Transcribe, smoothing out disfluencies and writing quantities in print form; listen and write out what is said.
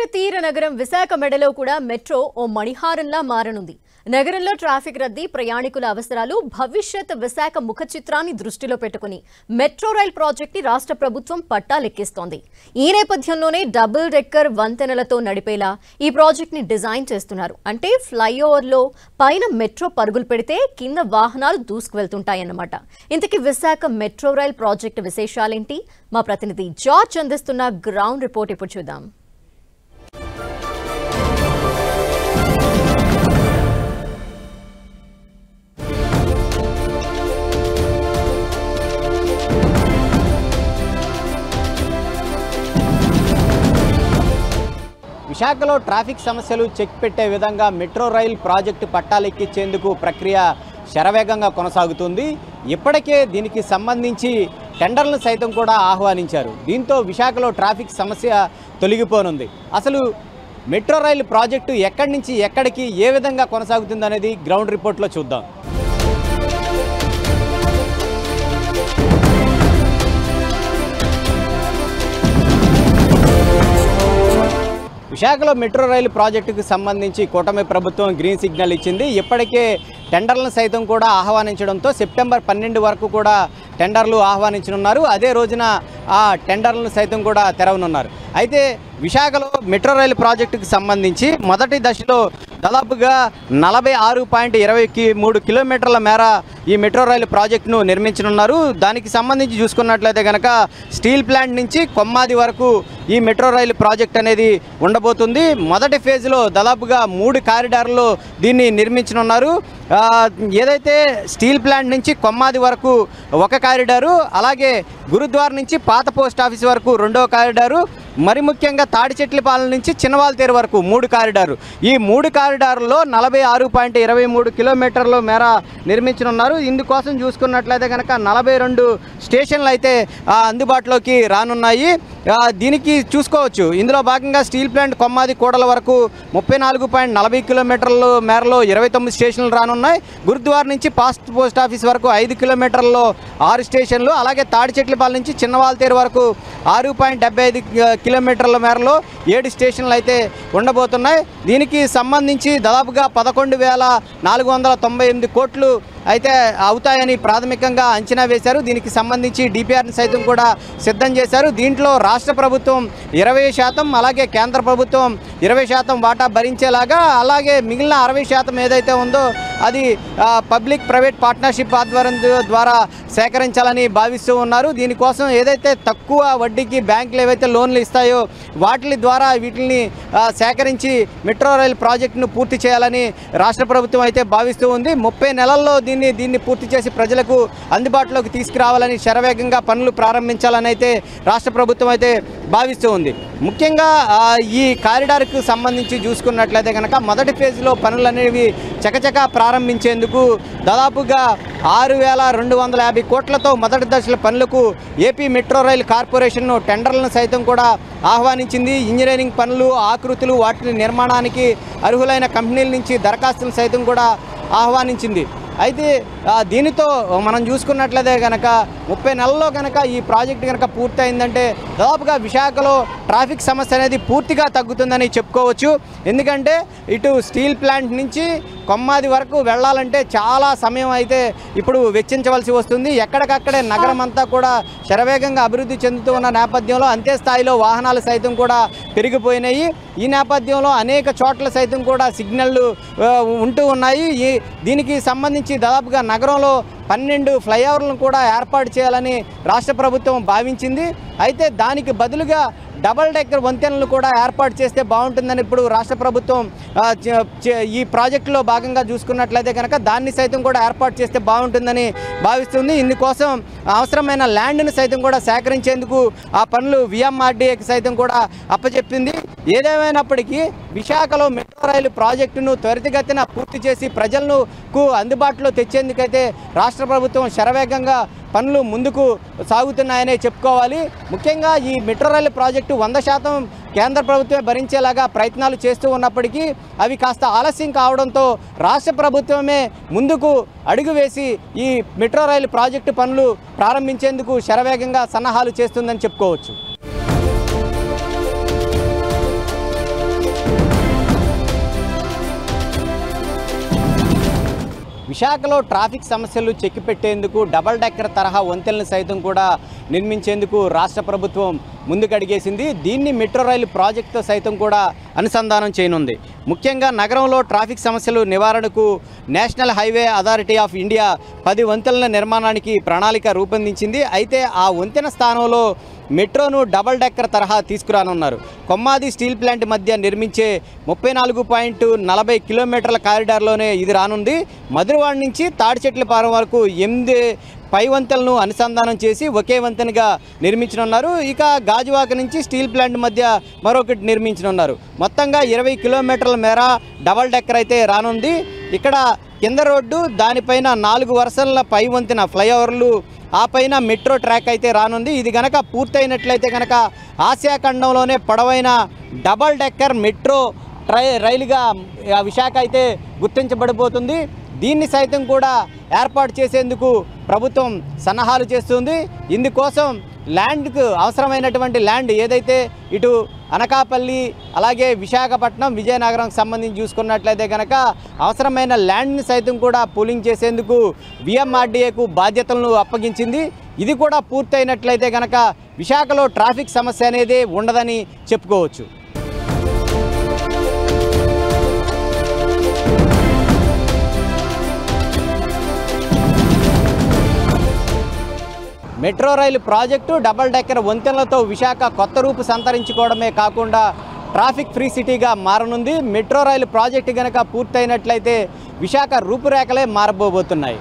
సాగర తీర నగరం విశాఖ మెడలో కూడా మెట్రో ఓ మణిహారంలా మారనుంది. నగరంలో ట్రాఫిక్ రద్దీ, ప్రయాణికుల అవసరాలు, భవిష్యత్ విశాఖ ముఖ చిత్రాన్ని దృష్టిలో పెట్టుకుని మెట్రో రైల్ ప్రాజెక్టుని రాష్ట్ర ప్రభుత్వం పట్టాలెక్కిస్తోంది. ఈ నేపథ్యంలోనే డబుల్ డెక్కర్ వంతెనలతో నడిపేలా ఈ ప్రాజెక్టుని డిజైన్ చేస్తున్నారు. అంటే ఫ్లైఓవర్లో పైన మెట్రో పరుగులు పెడితే కింద వాహనాలు దూసుకువెళ్తుంటాయన్నమాట. ఇంతకీ విశాఖ మెట్రో రైల్ ప్రాజెక్టు విశేషాలేంటి? మా ప్రతినిధి జార్జ్ అందిస్తున్న గ్రౌండ్ రిపోర్ట్ ఇప్పుడు చూద్దాం. విశాఖలో ట్రాఫిక్ సమస్యలు చెక్ పెట్టే విధంగా మెట్రో రైల్ ప్రాజెక్టు పట్టాలెక్కించేందుకు ప్రక్రియ శరవేగంగా కొనసాగుతుంది. ఇప్పటికే దీనికి సంబంధించి టెండర్లను సైతం కూడా ఆహ్వానించారు. దీంతో విశాఖలో ట్రాఫిక్ సమస్య తొలగిపోనుంది. అసలు మెట్రో రైలు ప్రాజెక్టు ఎక్కడి నుంచి ఎక్కడికి ఏ విధంగా కొనసాగుతుంది అనేది గ్రౌండ్ రిపోర్ట్లో చూద్దాం. విశాఖలో మెట్రో రైలు ప్రాజెక్టుకు సంబంధించి కూటమి ప్రభుత్వం గ్రీన్ సిగ్నల్ ఇచ్చింది. ఇప్పటికే టెండర్లను సైతం కూడా ఆహ్వానించడంతో సెప్టెంబర్ 12 వరకు కూడా టెండర్లు ఆహ్వానించనున్నారు. అదే రోజున ఆ టెండర్లను సైతం కూడా తెరవనున్నారు. అయితే విశాఖలో మెట్రో రైలు ప్రాజెక్టుకు సంబంధించి మొదటి దశలో దాదాపుగా 46.23 కిలోమీటర్ల మేర ఈ మెట్రో రైలు ప్రాజెక్టును నిర్మించనున్నారు. దానికి సంబంధించి చూసుకున్నట్లయితే కనుక స్టీల్ ప్లాంట్ నుంచి కొమ్మాది వరకు ఈ మెట్రో రైలు ప్రాజెక్ట్ అనేది ఉండబోతుంది. మొదటి ఫేజ్లో దాదాపుగా 3 కారిడార్లు దీన్ని నిర్మించనున్నారు. ఏదైతే స్టీల్ ప్లాంట్ నుంచి కొమ్మాది వరకు ఒక కారిడారు, అలాగే గురుద్వార్ నుంచి పాత పోస్ట్ ఆఫీస్ వరకు 2వ కారిడారు, మరి ముఖ్యంగా తాడిచెట్లపాలెం నుంచి చిన్నవాల్తేరు వరకు 3 కారిడారు. ఈ 3 కారిడార్లో 46.23 కిలోమీటర్ల మేర నిర్మించనున్నారు. ఇందుకోసం చూసుకున్నట్లయితే కనుక 42 స్టేషన్లు అయితే అందుబాటులోకి రానున్నాయి. దీనికి చూసుకోవచ్చు. ఇందులో భాగంగా స్టీల్ ప్లాంట్ కొమ్మాది కూడల వరకు 34.40 కిలోమీటర్ల మేరలో 29 స్టేషన్లు రానున్నాయి. గురుద్వార్ నుంచి పాస్ట్ పోస్ట్ ఆఫీస్ వరకు 5 కిలోమీటర్లలో 6 స్టేషన్లు, అలాగే తాడిచెట్లపాలెం నుంచి చిన్నవాల్తేరు వరకు 6.75 కిలోమీటర్ల మేరలో 7 స్టేషన్లు అయితే ఉండబోతున్నాయి. దీనికి సంబంధించి దాదాపుగా 11,498 కోట్లు అయితే అవుతాయని ప్రాథమికంగా అంచనా వేశారు. దీనికి సంబంధించి డిపిఆర్ని సైతం కూడా సిద్ధం చేశారు. దీంట్లో రాష్ట్ర ప్రభుత్వం 20%, అలాగే కేంద్ర ప్రభుత్వం 20% వాటా భరించేలాగా, అలాగే మిగిలిన 60% ఏదైతే ఉందో అది పబ్లిక్ ప్రైవేట్ పార్ట్నర్షిప్ ఆధ్వర్యం ద్వారా సేకరించాలని భావిస్తూ ఉన్నారు. దీనికోసం ఏదైతే తక్కువ వడ్డీకి బ్యాంకులు ఏవైతే లోన్లు ఇస్తాయో వాటి ద్వారా వీటిని సేకరించి మెట్రో రైల్ ప్రాజెక్టును పూర్తి చేయాలని రాష్ట్ర ప్రభుత్వం అయితే భావిస్తూ ఉంది. 30 నెలల్లో దీన్ని పూర్తి చేసి ప్రజలకు అందుబాటులోకి తీసుకురావాలని శరవేగంగా పనులు ప్రారంభించాలని అయితే రాష్ట్ర ప్రభుత్వం అయితే భావిస్తూ ఉంది. ముఖ్యంగా ఈ కారిడార్కు సంబంధించి చూసుకున్నట్లయితే కనుక మొదటి ఫేజ్లో పనులు అనేవి చకచకా ప్రారంభించేందుకు దాదాపుగా 6,250 కోట్లతో మొదటి దశల పనులకు ఏపీ మెట్రో రైల్ కార్పొరేషన్ టెండర్లను సైతం కూడా ఆహ్వానించింది. ఇంజనీరింగ్ పనులు, ఆకృతులు, వాటి నిర్మాణానికి అర్హులైన కంపెనీల నుంచి దరఖాస్తులు సైతం కూడా ఆహ్వానించింది. అయితే దీనితో మనం చూసుకున్నట్లయితే కనుక 30 నెలల్లో కనుక ఈ ప్రాజెక్టు కనుక పూర్తయిందంటే దాదాపుగా విశాఖలో ట్రాఫిక్ సమస్య అనేది పూర్తిగా తగ్గుతుందని చెప్పుకోవచ్చు. ఎందుకంటే ఇటు స్టీల్ ప్లాంట్ నుంచి కొమ్మాది వరకు వెళ్ళాలంటే చాలా సమయం అయితే ఇప్పుడు వెచ్చించవలసి వస్తుంది. ఎక్కడికక్కడే నగరం అంతా కూడా శరవేగంగా అభివృద్ధి చెందుతూ ఉన్న నేపథ్యంలో అంతే స్థాయిలో వాహనాలు సైతం కూడా పెరిగిపోయినాయి. ఈ నేపథ్యంలో అనేక చోట్ల సైతం కూడా సిగ్నళ్ళు ఉంటూ ఉన్నాయి. దీనికి సంబంధించి దాదాపుగా నగరంలో 12 ఫ్లైఓవర్లను కూడా ఏర్పాటు చేయాలని రాష్ట్ర ప్రభుత్వం భావించింది. అయితే దానికి బదులుగా డబల్ డెక్కర్ వంతెనలు కూడా ఏర్పాటు చేస్తే బాగుంటుందని ఇప్పుడు రాష్ట్ర ప్రభుత్వం ఈ ప్రాజెక్టులో భాగంగా చూసుకున్నట్లయితే కనుక దాన్ని సైతం కూడా ఏర్పాటు చేస్తే బాగుంటుందని భావిస్తుంది. ఇందుకోసం అవసరమైన ల్యాండ్ను సైతం కూడా సేకరించేందుకు ఆ పనులు విఎంఆర్డీఏకి సైతం కూడా అప్పచెప్పింది. ఏదేమైనప్పటికీ విశాఖలో మెట్రో రైలు ప్రాజెక్టును త్వరితగతిన పూర్తి చేసి ప్రజలకు అందుబాటులో తెచ్చేందుకైతే రాష్ట్ర ప్రభుత్వం శరవేగంగా పనులు ముందుకు సాగుతున్నాయనే చెప్పుకోవాలి. ముఖ్యంగా ఈ మెట్రో రైలు ప్రాజెక్టు 100% కేంద్ర ప్రభుత్వమే భరించేలాగా ప్రయత్నాలు చేస్తూ ఉన్నప్పటికీ అవి కాస్త ఆలస్యం కావడంతో రాష్ట్ర ప్రభుత్వమే ముందుకు అడుగు వేసి ఈ మెట్రో రైలు ప్రాజెక్టు పనులు ప్రారంభించేందుకు శరవేగంగా సన్నాహాలు చేస్తుందని చెప్పుకోవచ్చు. విశాఖలో ట్రాఫిక్ సమస్యలు చెక్కిపెట్టేందుకు డబల్ డెక్కర్ తరహా వంతెనలను సైతం కూడా నిర్మించేందుకు రాష్ట్ర ప్రభుత్వం ముందుకడిగేసింది. దీన్ని మెట్రో రైలు ప్రాజెక్టుతో సైతం కూడా అనుసంధానం చేయనుంది. ముఖ్యంగా నగరంలో ట్రాఫిక్ సమస్యలు నివారణకు national highway authority of India 10 వంతెనల నిర్మాణానికి ప్రణాళిక రూపొందించింది. అయితే ఆ వంతెన స్థానంలో మెట్రోను డబల్ డెక్కర్ తరహా తీసుకురానున్నారు. కొమ్మాది స్టీల్ ప్లాంట్ మధ్య నిర్మించే 34.40 కిలోమీటర్ల కారిడార్లోనే ఇది రానుంది. మధురవాడ నుంచి తాడిచెట్లపాలెం వరకు 8 పై వంతెనలను అనుసంధానం చేసి ఒకే వంతెనగా నిర్మించనున్నారు. ఇక గాజువాక నుంచి స్టీల్ ప్లాంట్ మధ్య మరొకటి నిర్మించనున్నారు. మొత్తంగా 20 కిలోమీటర్ల మేర డబల్ డెక్కర్ అయితే రానుంది. ఇక్కడ కింద రోడ్డు, దానిపైన 4 వరుసల పై వంతెన ఫ్లైఓవర్లు, ఆ పైన మెట్రో ట్రాక్ అయితే రానుంది. ఇది గనక పూర్తయినట్లయితే కనుక ఆసియా ఖండంలోనే పొడవైన డబల్ డెక్కర్ మెట్రో రైలుగా విశాఖ అయితే గుర్తించబడిపోతుంది. దీన్ని సైతం కూడా ఏర్పాటు చేసేందుకు ప్రభుత్వం సన్నాహాలు చేస్తుంది. ఇందుకోసం ల్యాండ్కు అవసరమైనటువంటి ల్యాండ్ ఏదైతే ఇటు అనకాపల్లి అలాగే విశాఖపట్నం విజయనగరంకి సంబంధించి చూసుకున్నట్లయితే కనుక అవసరమైన ల్యాండ్ని సైతం కూడా పూలింగ్ చేసేందుకు విఎంఆర్డీఏకు బాధ్యతలను అప్పగించింది. ఇది కూడా పూర్తయినట్లయితే కనుక విశాఖలో ట్రాఫిక్ సమస్య అనేది ఉండదని చెప్పుకోవచ్చు. మెట్రో రైలు ప్రాజెక్టు డబల్ డెక్కర్ వంతెనలతో విశాఖ కొత్త రూపు సంతరించుకోవడమే కాకుండా ట్రాఫిక్ ఫ్రీ సిటీగా మారనుంది. మెట్రో రైలు ప్రాజెక్టు కనుక పూర్తయినట్లయితే విశాఖ రూపురేఖలే మారబోతున్నాయి.